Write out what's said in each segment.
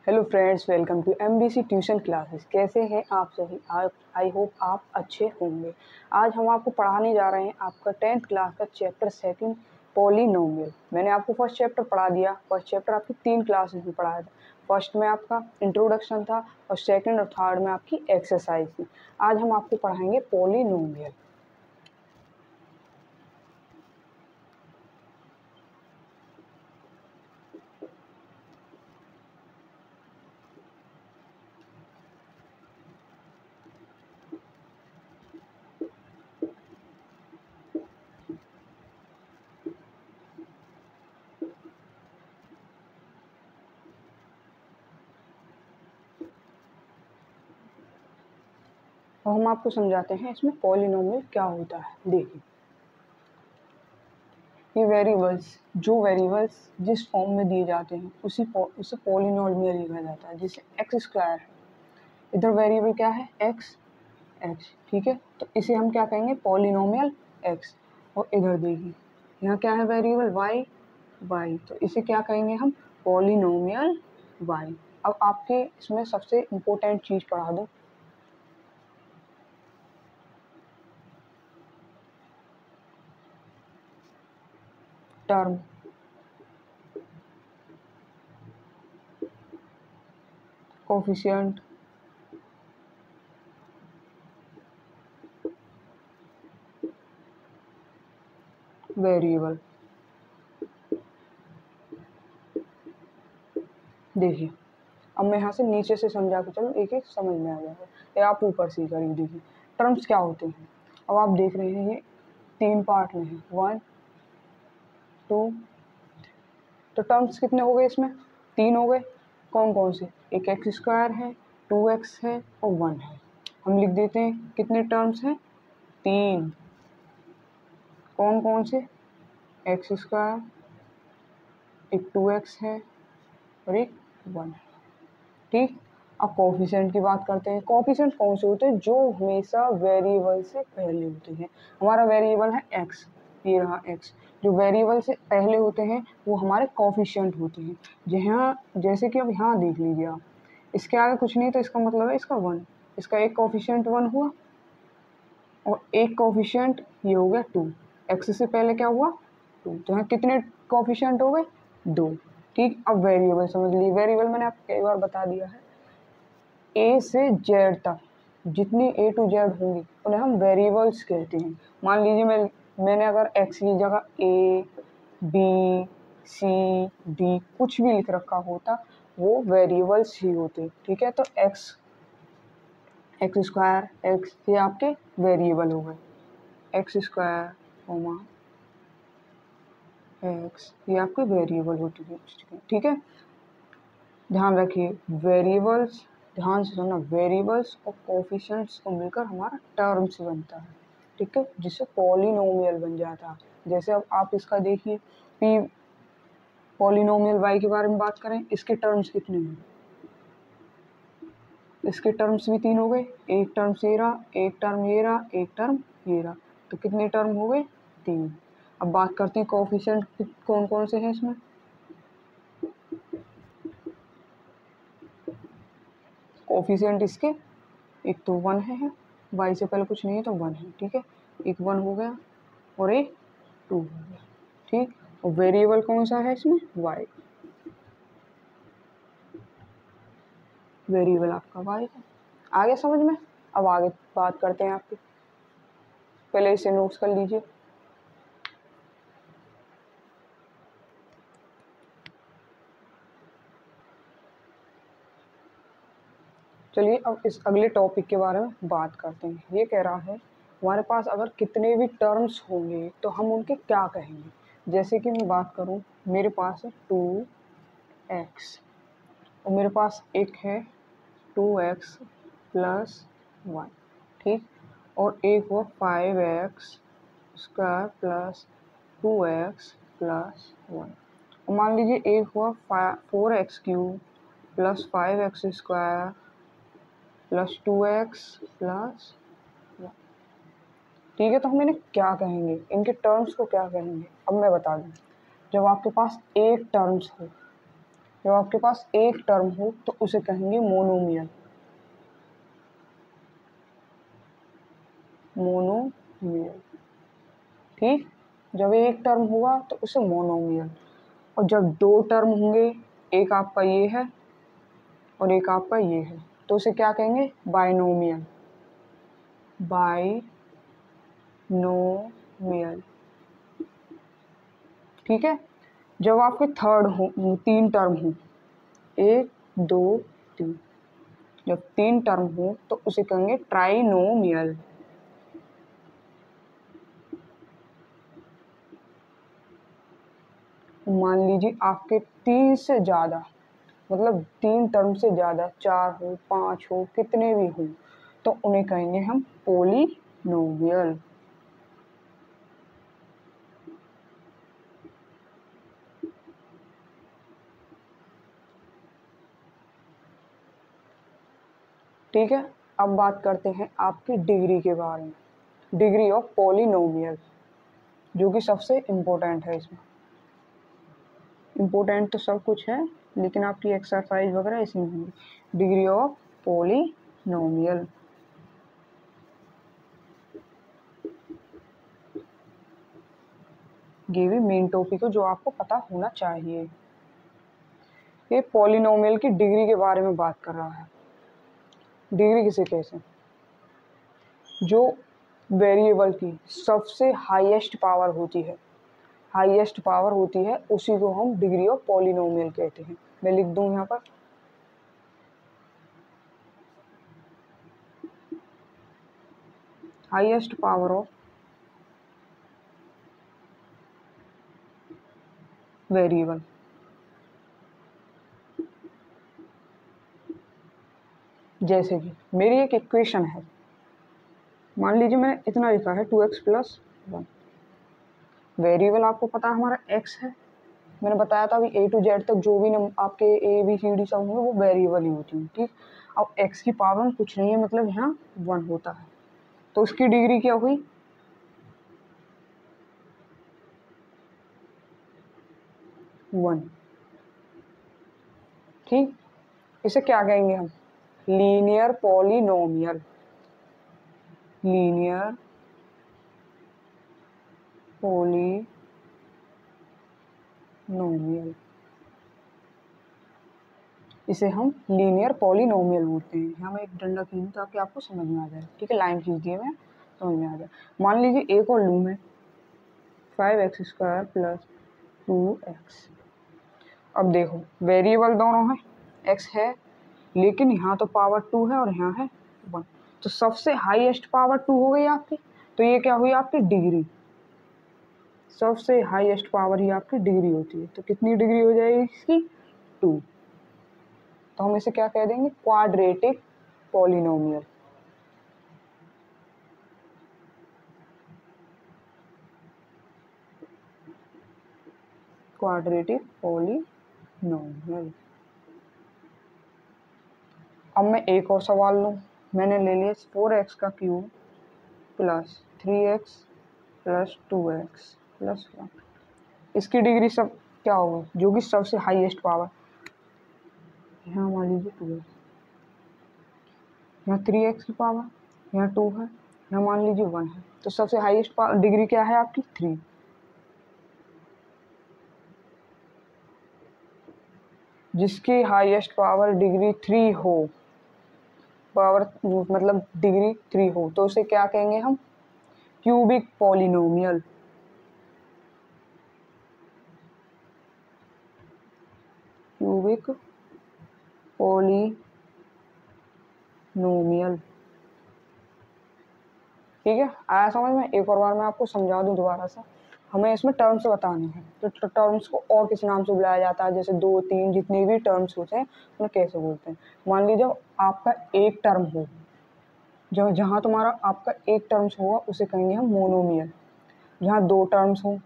Hello friends, welcome to MBC tuition classes. कैसे हैं आप सभी? आप आई होप आप अच्छे होंगे। आज हम आपको पढ़ाने जा रहे हैं आपका 10th क्लास का चैप्टर सेकंड पॉलिनोमियल। मैंने आपको फर्स्ट चैप्टर पढ़ा दिया। फर्स्ट चैप्टर आपकी 3 क्लासेस में पढ़ाया था। फर्स्ट में आपका इंट्रोडक्शन था और सेकंड और थर्ड में आपकी एक्सरसाइज थी। आज हम आपको पढ़ाएंगे पॉलिनोमियल। और हम आपको समझाते हैं इसमें पॉलिनोमियल क्या होता है। देखिए, ये जो वेरिएबल्स जिस फॉर्म में दिए जाते हैं उसे पॉलिनोमियल लिखा जाता है, जिसे एक्स स्क्वायर है। इधर वेरिएबल क्या है? एक्स। ठीक है, तो इसे हम क्या कहेंगे? Polynomial x. और इधर देखिए, यहाँ क्या है? वेरिएबल वाई, तो इसे क्या कहेंगे हम? Polynomial Y. अब आपके इसमें सबसे इम्पोर्टेंट चीज़ पढ़ा दो। Term, coefficient, variable. देखिए, अब मैं यहाँ से नीचे से समझा के चलूँ, एक एक समझ में आ जाएगा, या आप ऊपर से ही करिए। देखिए, टर्म्स क्या होते हैं। अब आप देख रहे हैं ये 3 पार्ट में है, 1 2। तो टर्म्स कितने हो गए? इसमें 3 हो गए। कौन कौन से? एक एक्स स्क्वायर है, 2x है और 1 है। हम लिख देते हैं कितने टर्म्स हैं? 3। कौन कौन से? एक्स स्क्वायर, एक 2x है और एक 1 है। ठीक। अब कोफिशिएंट की बात करते हैं। कोफिशिएंट कौन से होते हैं? जो हमेशा वेरिएबल से पहले होते हैं। हमारा वेरिएबल है एक्स, ये रहा एक्स। जो वेरिएबल से पहले होते हैं वो हमारे कोफिशिएंट होते हैं। जैसे कि अब यहाँ देख लीजिए आप, इसके आगे कुछ नहीं, तो इसका मतलब है इसका 1। इसका एक कोफिशिएंट 1 हुआ और एक कोफिशिएंट ये हो गया 2। एक्स से पहले क्या हुआ? 2। तो यहाँ कितने कोफिशिएंट हो गए? 2। ठीक। अब वेरिएबल समझ लीजिए। वेरिएबल मैंने आपको कई बार बता दिया है, ए से जेड तक जितनी ए टू जेड होंगी उन्हें हम वेरिएबल्स कहते हैं। मान लीजिए मैंने अगर एक्स की जगह ए बी सी डी कुछ भी लिख रखा होता, वो वेरिएबल्स ही होते। ठीक है, तो एक्स स्क्वायर एक्स ये आपके वेरिएबल हो गए। एक्स स्क्वायर कोमा एक्स ये आपके वेरिएबल होती है। ठीक है, ध्यान रखिए वेरिएबल्स, ध्यान से सुनना, वेरिएबल्स और कोफिशिएंट्स को मिलकर हमारा टर्म्स बनता है। ठीक है, जिससे पॉलिनोमियल बन जाता है। जैसे अब आप इसका देखिए, पी पॉलिनोमियल वाई के बारे में बात करें, इसके टर्म्स कितने हैं? इसके टर्म्स भी 3 हो गए। एक टर्म ये रहा, एक टर्म ये रहा, एक टर्म ये रहा, तो कितने टर्म हो गए? 3। अब बात करते हैं कोफिशिएंट कौन कौन से हैं इसमें। कोफिशिएंट इसके एक तो 1 है, वाई से पहले कुछ नहीं है तो 1 है। ठीक है, एक 1 हो गया और एक 2 हो गया। ठीक, और वेरिएबल कौन सा है इसमें? वाई। वेरिएबल आपका वाई है। आगे समझ में? अब आगे बात करते हैं आपकी, पहले इसे नोट्स कर लीजिए। चलिए अब इस अगले टॉपिक के बारे में बात करते हैं। ये कह रहा है हमारे पास अगर कितने भी टर्म्स होंगे तो हम उनके क्या कहेंगे। जैसे कि मैं बात करूं, मेरे पास है 2x और मेरे पास एक है 2x प्लस 1। ठीक, और एक वो 5x square plus 2x plus 1। और मान लीजिए एक हुआ 4x cube plus 5x square plus 2x plus 1। ठीक है, तो हम इन्हें क्या कहेंगे? इनके टर्म्स को क्या कहेंगे? अब मैं बता दूं, जब आपके पास एक टर्म्स हो, जब आपके पास एक टर्म हो तो उसे कहेंगे मोनोमियल। मोनोमियल, ठीक। जब एक टर्म हुआ तो उसे मोनोमियल, और जब दो टर्म होंगे, एक आपका ये है और एक आपका ये है, तो उसे क्या कहेंगे? बाइनोमियल। बाइनोमियल, ठीक है। जब आपके थर्ड हो, तीन टर्म हो, एक दो तीन, जब तीन टर्म हो तो उसे कहेंगे ट्राइनोमियल। मान लीजिए आपके तीन से ज़्यादा, मतलब तीन टर्म से ज़्यादा, चार हो, पाँच हो, कितने भी हो, तो उन्हें कहेंगे हम पोलिनोमियल। ठीक है। अब बात करते हैं आपकी डिग्री के बारे में, डिग्री ऑफ पोलिनोमियल, जो कि सबसे इम्पोर्टेंट है। इसमें इम्पोर्टेंट तो सब कुछ है, लेकिन आपकी एक्सरसाइज वगैरह इसमें होंगी। डिग्री ऑफ पोलिनोमियल, ये भी मेन टॉपिक है जो आपको पता होना चाहिए। ये पोलिनोमियल की डिग्री के बारे में बात कर रहा है। डिग्री किसे कहते हैं? जो वेरिएबल की सबसे हाईएस्ट पावर होती है, हाईएस्ट पावर होती है, उसी को हम डिग्री ऑफ पोलिनोमियल कहते हैं। मैं लिख दूं यहाँ पर, हाईएस्ट पावर ऑफ वेरिएबल। जैसे कि मेरी एक इक्वेशन है, मान लीजिए मैंने इतना लिखा है 2x + 1। वेरिएबल आपको पता है हमारा x है, मैंने बताया था अभी A to Z तक जो भी आपके ABCD सब होंगे वो वेरिएबल ही होती हैं, ठीक। अब x की पावर में कुछ नहीं है, मतलब यहाँ 1 होता है, तो उसकी डिग्री क्या हुई? 1, ठीक। इसे क्या कहेंगे हम? Linear polynomial. लीनियर पॉलिनोमियल, इसे हम लीनियर पॉलिनोमियल बोलते हैं। यहाँ मैं एक डंडा खींच दूँ ताकि आपको समझ में आ जाए, ठीक है। लाइन खींच दिए मैं, समझ में आ जाए। मान लीजिए एक और लूँ मैं, 5x² + 2x। अब देखो वेरिएबल दोनों हैं, x है, लेकिन यहाँ तो पावर 2 है और यहाँ है 1, तो सबसे हाईएस्ट पावर 2 हो गई आपकी, तो ये क्या हुई? आपकी डिग्री। सबसे हाईएस्ट पावर ही आपकी डिग्री होती है, तो कितनी डिग्री हो जाएगी इसकी? 2। तो हम इसे क्या कह देंगे? Quadratic polynomial. Quadratic polynomial. अब मैं एक और सवाल लूँ, मैंने ले लिया 4x³ + 3x + 2x + 1। इसकी डिग्री सब क्या होगी? जो कि सबसे हाईएस्ट पावर, यहाँ मान लीजिए 2x, यहाँ 3x की पावर, यहाँ 2 है, यहाँ मान लीजिए 1 है, तो सबसे हाईएस्ट डिग्री क्या है आपकी? 3। जिसकी हाईएस्ट पावर डिग्री 3 हो, पावर मतलब डिग्री 3 हो, तो उसे क्या कहेंगे हम? Cubic polynomial. क्यूबिक पॉलिनोमियल, ठीक है। आया समझ में? एक और बार मैं आपको समझा दूं दोबारा से। हमें इसमें टर्म्स बताने हैं, तो टर्म्स को और किस नाम से बुलाया जाता है? जैसे 2, 3 जितने भी टर्म्स होते हैं उन्हें कैसे बोलते हैं? मान लीजिए आपका एक टर्म हो, जो जहाँ तुम्हारा आपका एक टर्म्स होगा उसे कहेंगे हम मोनोमियल। जहाँ दो टर्म्स हो,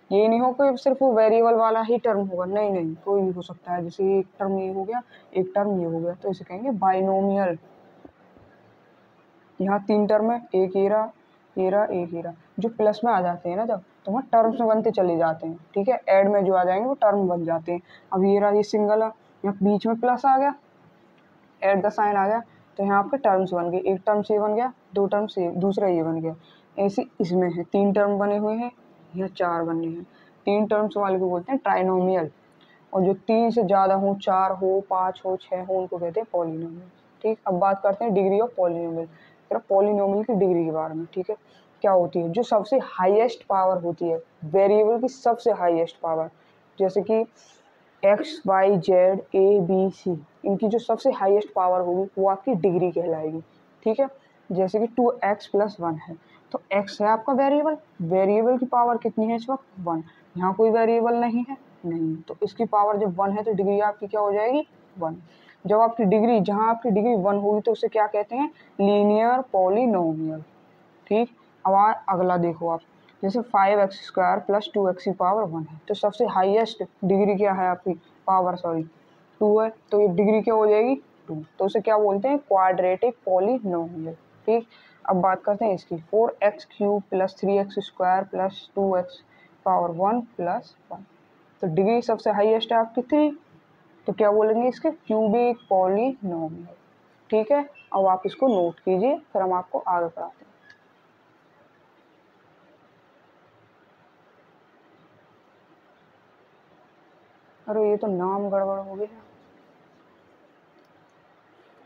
ये नहीं हो कि सिर्फ वो वेरिएबल वाला ही टर्म होगा, नहीं नहीं, कोई भी हो सकता है। जैसे एक टर्म ये हो गया, एक टर्म ये हो गया, तो इसे कहेंगे बाइनोमियल। यहाँ तीन टर्म है, एक ये रहा, ये रहा, एक ये रहा, जो प्लस में आ जाते हैं ना जब, तो वहाँ टर्म्स में बनते चले जाते हैं, ठीक है। ऐड में जो आ जाएंगे वो टर्म बन जाते हैं। अब ये रहा, ये सिंगल है, यहाँ बीच में प्लस आ गया, ऐड का साइन आ गया, तो यहाँ आपके टर्म्स बन गए। एक टर्म से बन गया, दो टर्म से दूसरा ये बन गया। ऐसे इसमें है 3 टर्म बने हुए हैं, यहाँ 4 बने हैं। 3 टर्म्स वाले को बोलते हैं ट्राइनोमियल, और जो 3 से ज़्यादा हो, 4 हो, 5 हो, 6 हो, उनको कहते हैं पॉलिनोमियल, ठीक। अब बात करते हैं डिग्री ऑफ पॉलिनोमियल, फिर पॉलिनोमियल की डिग्री के बारे में, ठीक है। क्या होती है? जो सबसे हाईएस्ट पावर होती है, वेरिएबल की सबसे हाईएस्ट पावर, जैसे कि X Y Z A B C, इनकी जो सबसे हाईएस्ट पावर होगी वो आपकी डिग्री कहलाएगी, ठीक है। जैसे कि 2x+1 है, तो x है आपका वेरिएबल, वेरिएबल की पावर कितनी है इस वक्त? 1। यहाँ कोई वेरिएबल नहीं है, नहीं, तो इसकी पावर जब 1 है तो डिग्री आपकी क्या हो जाएगी? 1। जब आपकी डिग्री, जहाँ आपकी डिग्री 1 होगी तो उसे क्या कहते हैं? लीनियर पॉलिनोमियल, ठीक। अब अगला देखो आप, जैसे 5x² + 2x की पावर 1 है, तो सबसे हाईएस्ट डिग्री क्या है आपकी? पावर, सॉरी, 2 है, तो ये डिग्री क्या हो जाएगी? 2। तो उसे क्या बोलते हैं? क्वाड्रेटिक पॉलिनोमियल, ठीक। अब बात करते हैं इसकी, 4x³ + 3x² + 2x पावर 1 + 1, तो डिग्री सबसे हाईएस्ट है आपकी 3, तो क्या बोलेंगे इसके? क्यूबिक पॉलिनोमियल, ठीक है। अब आप इसको नोट कीजिए, फिर हम आपको आगे पढ़ाते हैं। अरे ये तो नाम गड़बड़ हो गया,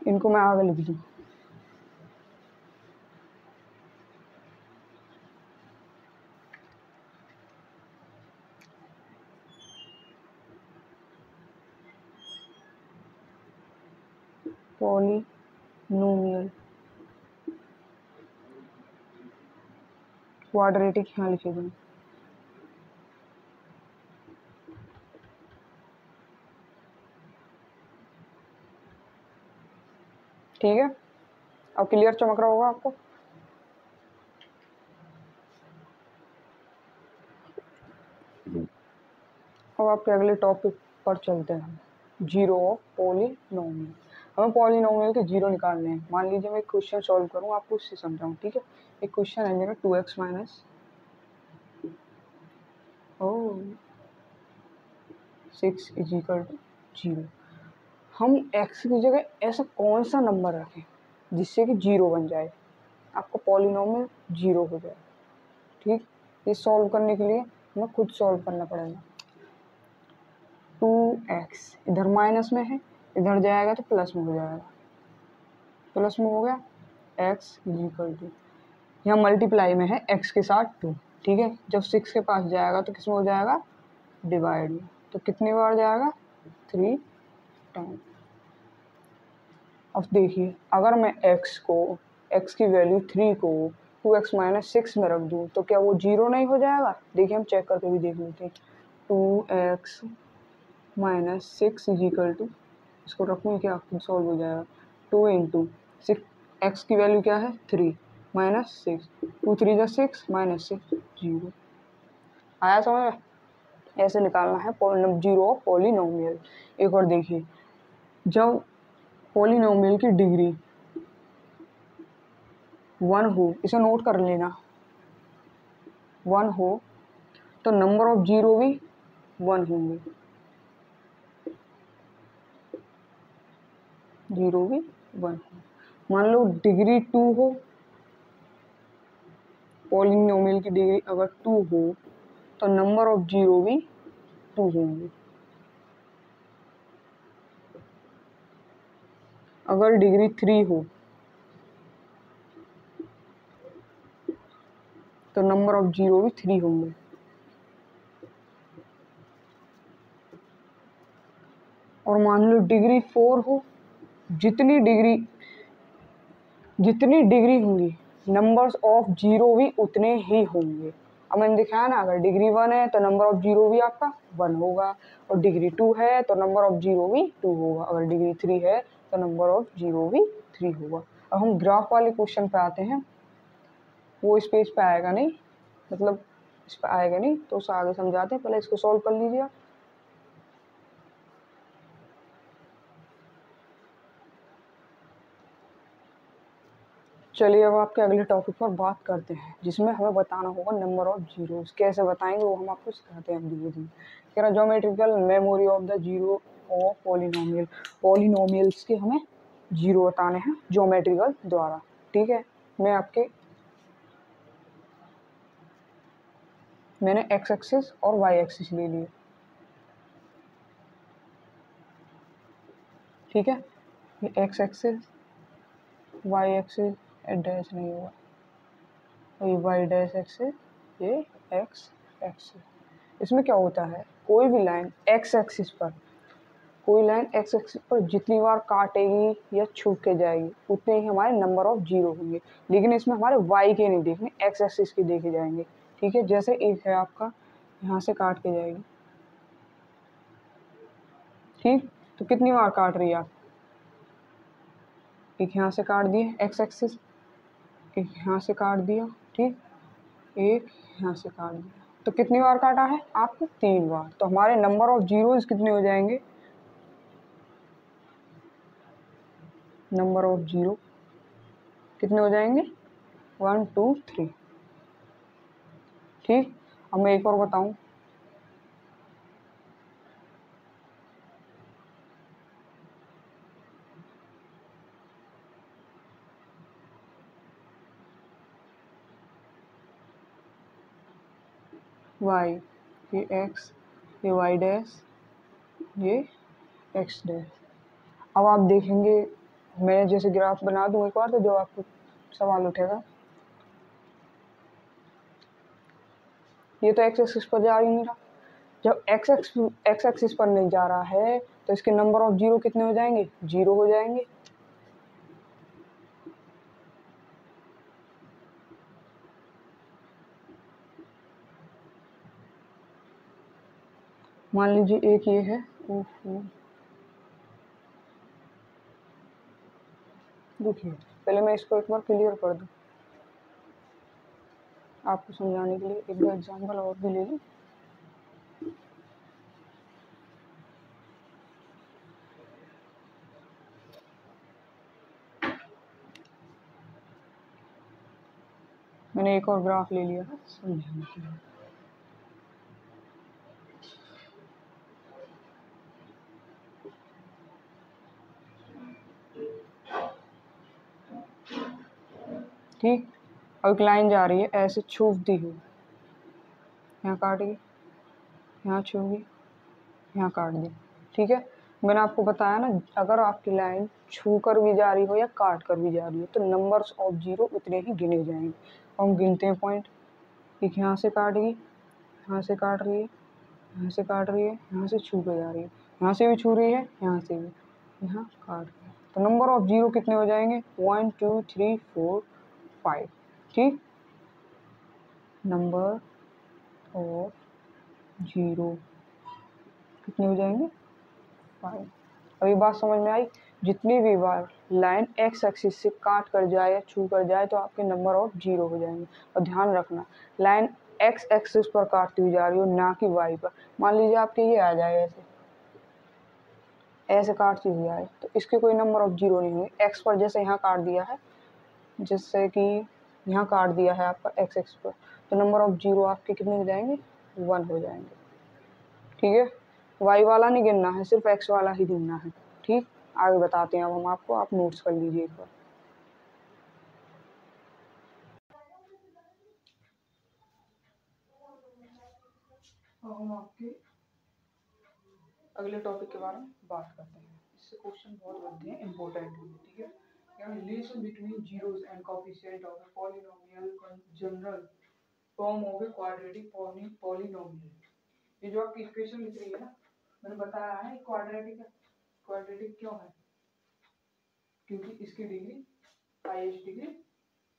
इनको मैं आगे लिख दूँ। पॉलिनोमियल क्वाड्रेटिक यहाँ लिखे दूँ, ठीक है। अब क्लियर चमक रहा होगा आपको। अब आपके अगले टॉपिक पर चलते हैं, जीरो ऑफ पॉलिनोमियल। हमें पॉलिनोमियल के जीरो निकालने हैं। मान लीजिए मैं एक क्वेश्चन सॉल्व करूँ, आपको उससे समझाऊँ, ठीक है। एक क्वेश्चन है मेरा 2x - 6 = 0। हम x की जगह ऐसा कौन सा नंबर रखें जिससे कि जीरो बन जाए, आपका पॉलिनोमियल जीरो हो जाए, ठीक। ये सॉल्व करने के लिए हमें खुद सॉल्व करना पड़ेगा। 2x इधर माइनस में है, इधर जाएगा तो प्लस में हो जाएगा, प्लस में हो गया। x = यहाँ मल्टीप्लाई में है x के साथ 2, ठीक है। जब 6 के पास जाएगा तो किस में हो जाएगा? डिवाइड में, तो कितनी बार जाएगा? 3 टाइम। अब देखिए, अगर मैं x की वैल्यू 3 को 2x - 6 में रख दूँ तो क्या वो जीरो नहीं हो जाएगा? देखिए हम चेक करके भी देख लेते हैं। 2x - 6 = इसको रखूँ क्या? खुद सॉल्व हो जाएगा। 2 × 6, x की वैल्यू क्या है? 3 - 6, 2 3 = 6 - 6 0। आया समझ में? ऐसे निकालना है जीरो ऑफ पॉलिनोमियल। एक और देखिए, जब पॉलिनोमियल की डिग्री 1 हो, इसे नोट कर लेना, 1 हो तो नंबर ऑफ जीरो भी 1 होंगे, जीरो भी 1 हो। मान लो डिग्री 2 हो, पॉलिनोमियल की डिग्री अगर 2 हो तो नंबर ऑफ जीरो भी 2 होंगे। अगर डिग्री 3 हो तो नंबर ऑफ जीरो भी 3 होंगे। और मान लो डिग्री 4 हो, जितनी डिग्री होंगी नंबर्स ऑफ जीरो भी उतने ही होंगे। अब मैंने दिखाया ना, अगर डिग्री 1 है तो नंबर ऑफ जीरो भी आपका 1 होगा, और डिग्री 2 है तो नंबर ऑफ जीरो भी 2 होगा, अगर डिग्री 3 है तो नंबर ऑफ जीरो भी 3 होगा। अब हम ग्राफ वाले क्वेश्चन पे आते हैं, वो इस पेज पे आएगा नहीं, मतलब इस पे आएगा नहीं, तो उसे आगे समझाते हैं। पहले इसको सॉल्व कर लीजिए आप। चलिए अब आपके अगले टॉपिक पर बात करते हैं, जिसमें हमें बताना होगा नंबर ऑफ जीरोस। कैसे बताएंगे वो हम आपको सिखाते हैं धीरे धीरे। कह रहा geometrical memory of the zero of polynomial. Polynomials के हमें जीरो बताने हैं ज्योमेट्रिकल द्वारा। ठीक है, मैंने एक्स एक्सिस और वाई एक्सिस ले लिए। ठीक है, ये X axis, Y axis, dash नहीं हुआ, ये वाई डैश एक्सिस, ये एक्स एक्सिस। इसमें क्या होता है, कोई भी लाइन एक्स एक्सिस पर जितनी बार काटेगी या छू के जाएगी उतने ही हमारे नंबर ऑफ जीरो होंगे। लेकिन इसमें हमारे वाई के नहीं देखने, एक्स एक्सिस के देखे जाएंगे। ठीक है, जैसे एक है आपका, यहाँ से काट के जाएगी। ठीक, तो कितनी बार काट रही है आप, एक यहाँ से काट दिए एक्स एक्सिस, एक यहाँ से काट दिया। ठीक, एक यहाँ से काट दिया, तो कितनी बार काटा है आपको, 3 बार। तो हमारे नंबर ऑफ जीरोज कितने हो जाएंगे, नंबर ऑफ जीरो कितने हो जाएंगे, 1 2 3। ठीक, अब मैं एक और बताऊं, वाई, ये एक्स, ये वाई डैश, ये एक्स डैश। अब आप देखेंगे, मैं जैसे ग्राफ बना दूं एक बार, तो जो आपको सवाल उठेगा, ये तो एक्स एक्सिस पर जा ही नहीं रहा। जब एक्स एक्सिस पर नहीं जा रहा है तो इसके नंबर ऑफ जीरो कितने हो जाएंगे, जीरो हो जाएंगे। मान लीजिए एक ये है, देखिए पहले मैं इसको एक बार क्लियर कर दूं आपको समझाने के लिए। एक दो एग्जाम्पल और भी ले लूं। मैंने एक और ग्राफ ले लिया है समझाने के लिए। ठीक, अब एक लाइन जा रही है ऐसे छूटती हुई, यहाँ काट गई, यहाँ छू गई, यहाँ काट दी। ठीक है, मैंने आपको बताया ना, अगर आपकी लाइन छू कर भी जा रही हो या काट कर भी जा रही हो तो नंबर्स ऑफ जीरो उतने ही गिने जाएंगे। हम गिनते हैं पॉइंट, एक यहाँ से काट गई, यहाँ से काट रही है, यहाँ से काट रही है, यहाँ से छू के जा रही है, यहाँ से भी छू रही है, यहाँ से भी, यहाँ काट रही है। तो नंबर ऑफ जीरो कितने हो जाएंगे, 1 2 3 4 5। ठीक, नंबर ऑफ जीरो कितने हो जाएंगे, 5। अभी बात समझ में आई, जितनी भी बार लाइन एक्स एक्सिस से काट कर जाए या छू कर जाए तो आपके नंबर ऑफ जीरो हो जाएंगे। और ध्यान रखना, लाइन एक्स एक्सिस पर काटती हुई जा रही हो, ना कि वाई पर। मान लीजिए आपके ये आ जाए ऐसे, ऐसे काटती हुई आए तो इसके कोई नंबर ऑफ जीरो नहीं होंगे। एक्स पर जैसे यहाँ काट दिया है, जैसे कि यहाँ काट दिया है आपका एक्स एक्स पर, तो नंबर ऑफ जीरो आपके कितने हो जाएंगे, 1 हो जाएंगे। ठीक है, वाई वाला नहीं गिनना है, सिर्फ एक्स वाला ही गिनना है। ठीक, आगे बताते हैं अब हम आपको, आप नोट्स कर लीजिए एक बार। अब हम आपके अगले टॉपिक के बारे में बात करते हैं। इससे क्वेश्चन बहुत बनते हैं, इंपॉर्टेंट है। ठीक है, क्या relation between zeros and coefficient of a polynomial general form of a quadratic polynomial. ये जो आपकी इक्वेशन लिख रही है ना, मैंने बताया है क्वाड्रेटिक है। क्वाड्रेटिक क्यों है, क्योंकि इसकी डिग्री हाईएस्ट डिग्री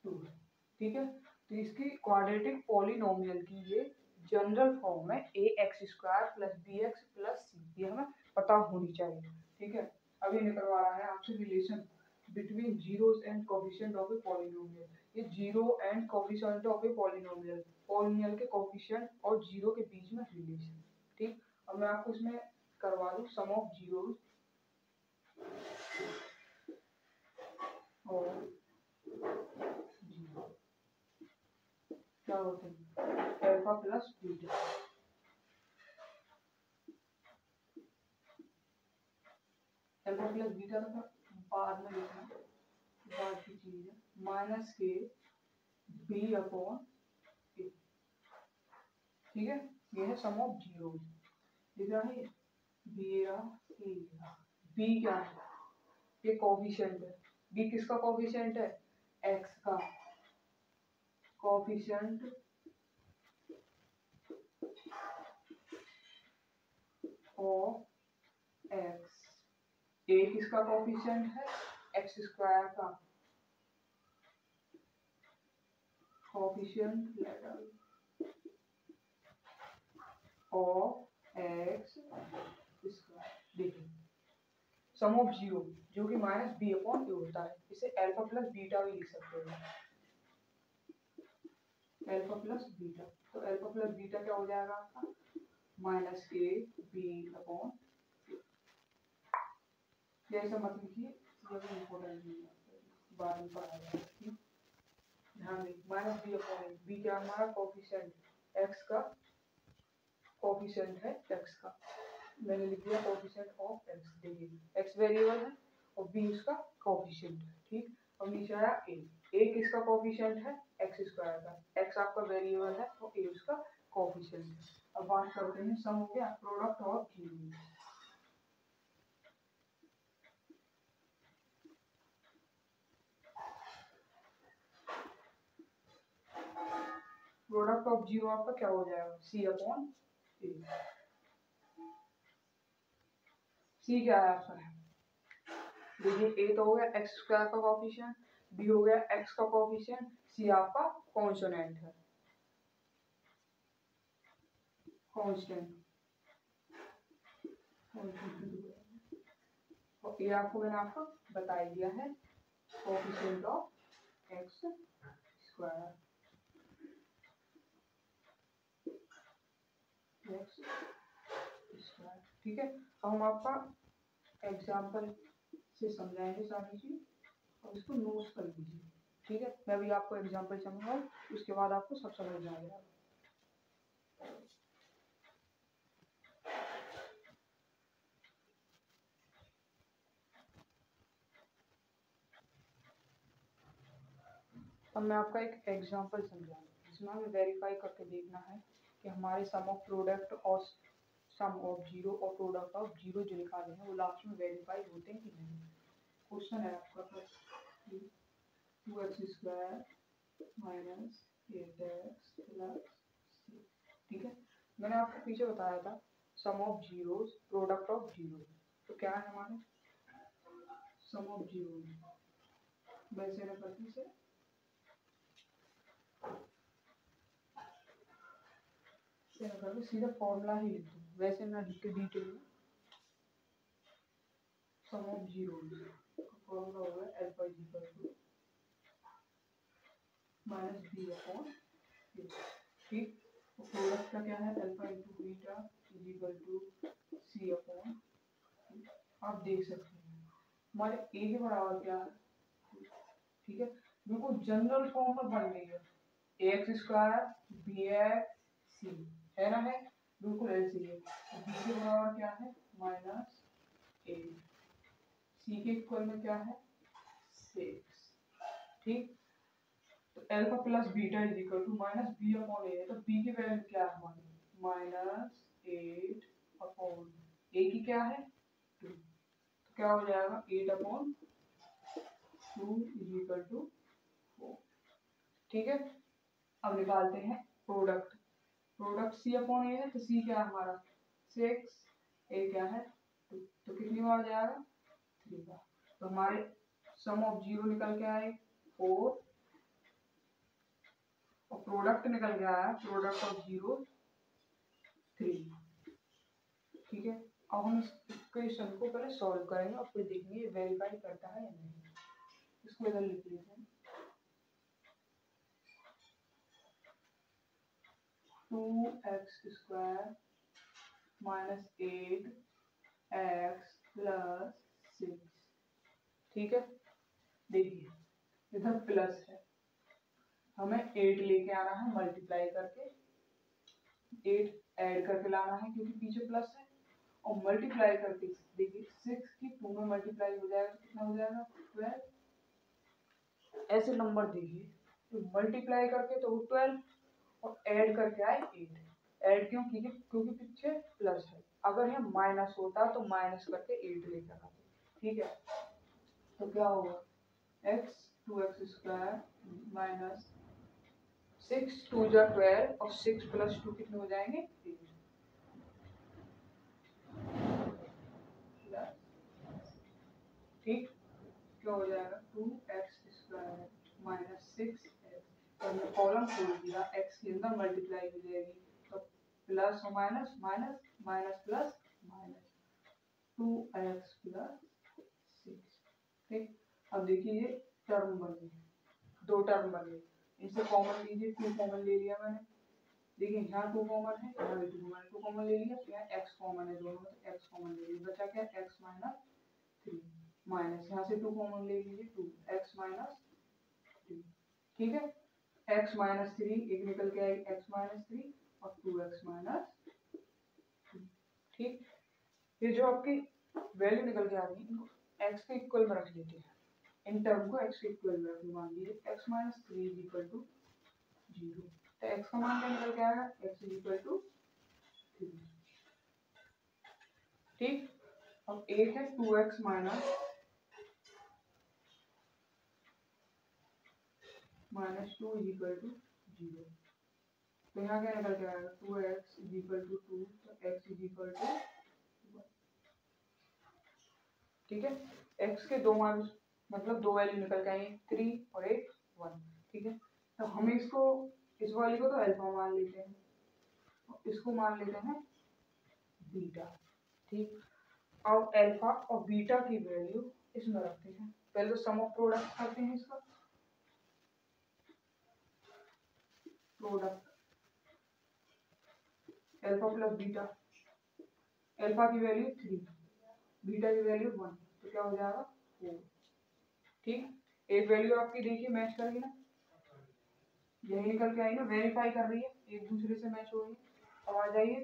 2 है। ठीक है, तो इसकी क्वाड्रेटिक पॉलिनोमियल की ये जनरल फॉर्म है a x square plus b x plus c, ये हमें पता होनी चाहिए। ठीक है, अभी निकलवा रहा है आपसे relation between zeros and coefficient of a polynomial. ये zero and coefficient of a polynomial, polynomial के कोएफिशिएंट और जीरो के बीच में रिलेशन। ठीक, अब मैं आपको इसमें करवा दूं सम ऑफ जीरोस और क्या होते हैं, alpha plus beta. Alpha plus beta का बाद में लिखना, बाद की चीज है, माइनस के बी अपॉन ए। ठीक है, ये है सम ऑफ जीरो। दिख रहा है, बी क्या है, ये कोफिशिएंट है। बी किसका कोफिशिएंट है, एक्स का कोफिशिएंट ऑफ एक्स। ए किसका कोफिशिएंट है, एक्स स्क्वायर का coefficient letter of X square. देखिए सम ऑफ जीरो जो कि माइनस बी अपॉन ए होता है, इसे अल्फा प्लस बीटा भी लिख सकते हैं, अल्फा प्लस बीटा। तो अल्फा प्लस बीटा क्या हो जाएगा आपका, माइनस ए बी अपॉन, जैसे मत लिखिए, ये भी इम्पोर्टेंट नहीं है, बाद में पढ़ा जाएगा। ध्यान दें, माइनस बी अपॉन ए, बी क्या हमारा कोफिशिएंट, एक्स का कोफिशिएंट है, एक्स का मैंने लिख दिया कोफिशिएंट ऑफ एक्स। देखिए एक्स वेरिएबल है और बी उसका कोफिशिएंट है। ठीक, और नीचे आया ए किसका कोफिशिएंट है, एक्स स्क्वायर का, एक्स आपका वेरिएबल है और ए उसका कोफिशिएंट है। अब बात करते हैं, सम हो गया product of zero. Product of zero आपका क्या हो जाएगा, सी अपॉन ए। सी क्या है आपका, देखिए ए तो हो गया एक्स स्क्वायर का कोफिशिएंट, बी हो गया एक्स का कोफिशिएंट, सी आपका कॉन्सोनेंट है, कांस्टेंट। और ये आपको मैंने आपको बता ही दिया है, coefficient of X square, x square. ठीक है, अब हम आपका एग्जाम्पल से समझाएंगे सारी चीज और इसको नोट कर लीजिए। ठीक है, मैं भी आपको एग्जाम्पल समझाऊँ, उसके बाद आपको सब समझ में आ जाएगा। अब मैं आपका एक एग्जाम्पल समझाऊंगा जिसमें हमें वेरीफाई करके देखना है कि हमारे सम ऑफ प्रोडक्ट और सम ऑफ जीरो और प्रोडक्ट ऑफ जीरो जो निकाले हैं वो लास्ट में वेरीफाई होते हैं कि नहीं। क्वेश्चन है आपका 2x square minus 8x plus, ठीक है, मैंने आपको पीछे बताया था sum of zero product of zero. तो क्या है हमारे सम ऑफ जीरो, वैसे ना करती से सीधा फॉर्मूला ही लिख दो, वैसे ना लिख के डिटेल में। सम ऑफ जीरो फॉर्मूला होगा alpha is equal to minus b upon a. ठीक, तो प्रोडक्ट का क्या है, alpha into beta is equal to c upon, आप देख सकते हैं हमारे ए के बराबर क्या है। ठीक है, बिल्कुल जनरल फॉर्म में बन गई है, एक्स स्क्वायर बी एक्स सी, है ना, है बिल्कुल ऐसे ही है। बी के बराबर क्या है, माइनस ए, सी के इक्वल में क्या है 6। ठीक, तो alpha plus beta is equal to minus b upon a, तो बी की वैल्यू क्या है हमारी -8 अपॉन ए की क्या है 2, तो क्या हो जाएगा 8 अपॉन 2 इज इक्वल टू 4। ठीक है, अब निकालते हैं प्रोडक्ट। प्रोडक्ट सी अपॉन ए है, तो सी क्या है हमारा 6, ए क्या है 2, तो कितनी बार जाएगा 3 बार। तो हमारे सम ऑफ जीरो निकल के आए 4 और प्रोडक्ट निकल गया है प्रोडक्ट ऑफ जीरो 3। ठीक है, अब हम इस इक्वेशन को पहले सॉल्व करेंगे और फिर देखेंगे वेरीफाई करता है या नहीं। इसको इधर लिख लेते हैं, 2x square minus 8x plus 6। ठीक है, देखिए इधर प्लस है हमें 8 लेके आना है मल्टीप्लाई करके, 8 ऐड करके लाना है क्योंकि पीछे प्लस है, और मल्टीप्लाई करके देखिए 6 की 2 में मल्टीप्लाई हो जाएगा, कितना हो जाएगा 12। ऐसे नंबर देखिए तो मल्टीप्लाई करके तो 12 और ऐड करके आए 8। ऐड क्यों कीजिए, क्योंकि पीछे प्लस है, अगर यह माइनस होता तो माइनस करके 8 लेकर आते। ठीक है, तो क्या होगा x 2x² माइनस 6 2 जा 12 और 6 प्लस 2 कितने हो जाएंगे 8। ठीक, क्या हो जाएगा 2x² माइनस 6x। हमने कॉलम खोल दिया, x के अंदर मल्टीप्लाई हो जाएगी तो प्लस और minus minus minus plus minus 2x plus 6। ठीक, अब देखिए ये टर्म बन गई, दो टर्म बन गई, इसे कॉमन लीजिए, 2 कॉमन ले लिया मैंने। देखिए यहाँ 2 कॉमन है, यहाँ भी 2 कॉमन है, 2 कॉमन ले लिया, यहाँ x कॉमन है दोनों में, तो x कॉमन ले लिया, बचा क्या x माइनस 3 माइनस यहाँ से 2 कॉमन ले लीजिए, 2 x माइनस 3। ठीक है, x माइनस 3 एक निकल के आएगी x माइनस 3 और 2x माइनस 3। ठीक, ये जो आपकी वैल्यू निकल के आ रही है इनको x के इक्वल में रख लेते हैं, इन टर्म को x के इक्वल में रख, मान लीजिए x minus 3 is equal to 0, तो x का मान क्या निकल के आएगा x इज इक्वल टू 3। ठीक, अब एक है 2x minus 2 is equal to 0, तो यहाँ क्या निकल के आएगा 2x इज इक्वल टू 2, तो x इज इक्वल टू 1। ठीक है, x के दो मान मतलब दो वैल्यू निकल के आएंगे, 3 और एक 1। ठीक है, तो हम इसको इस वाली को तो अल्फा मान लेते हैं, इसको मान लेते हैं बीटा। ठीक, अब अल्फा और बीटा की वैल्यू इसमें रखते हैं, पहले तो सम ऑफ प्रोडक्ट करते हैं, इसका product alpha plus beta, alpha की वैल्यू 3, बीटा की वैल्यू 1, तो क्या हो जाएगा 4। ठीक, एक वैल्यू आपकी देखिए मैच कर रही है ना, यही निकल के आई ना, वेरीफाई कर रही है, एक दूसरे से मैच हो रही है। अब आ जाइए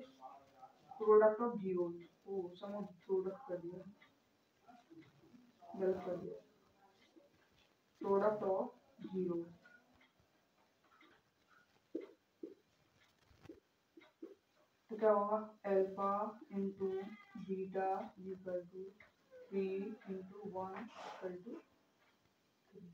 product of zero, oh sum of product कर दिया, गलत कर दिया, प्रोडक्ट ऑफ जीरो, तो क्या होगा alpha into beta equal to 3 into 1 equal to 3।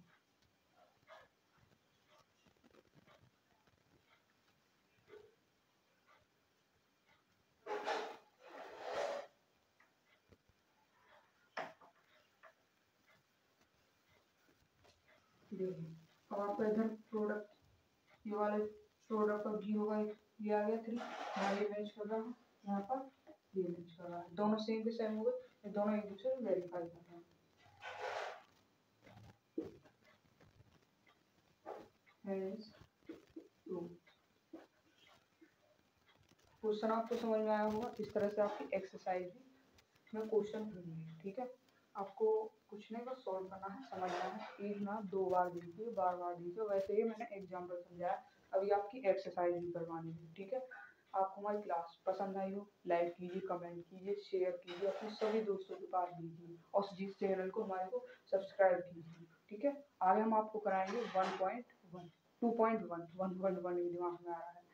देखिए अब आपका इधर प्रोडक्ट, ये वाले प्रोडक्ट ऑफ जीरो का ये आ गया 3, यहाँ ये मैच कर रहा है, यहाँ पर ये मैच कर रहा है, दोनों सेम के सेम हो गए, दोनों एक दूसरे को वेरीफाई कर रहे हैं। क्वेश्चन आपको समझ में आया होगा, इस तरह से आपकी एक्सरसाइज में क्वेश्चन होंगे। ठीक है, आपको कुछ नहीं बस सॉल्व करना है, समझना है, एक ना 2 बार देखिए, बार बार देखिए, वैसे ही मैंने एग्जाम्पल समझाया, अभी आपकी एक्सरसाइज भी करवानी है। ठीक है, आपको हमारी क्लास पसंद आई हो, लाइक कीजिए, कमेंट कीजिए, शेयर कीजिए, अपने सभी दोस्तों के पास दीजिए, और जिस चैनल को हमारे को सब्सक्राइब कीजिए। ठीक है, आगे हम आपको कराएंगे 1.1 2.1 1.1 दिमाग में आ रहा है।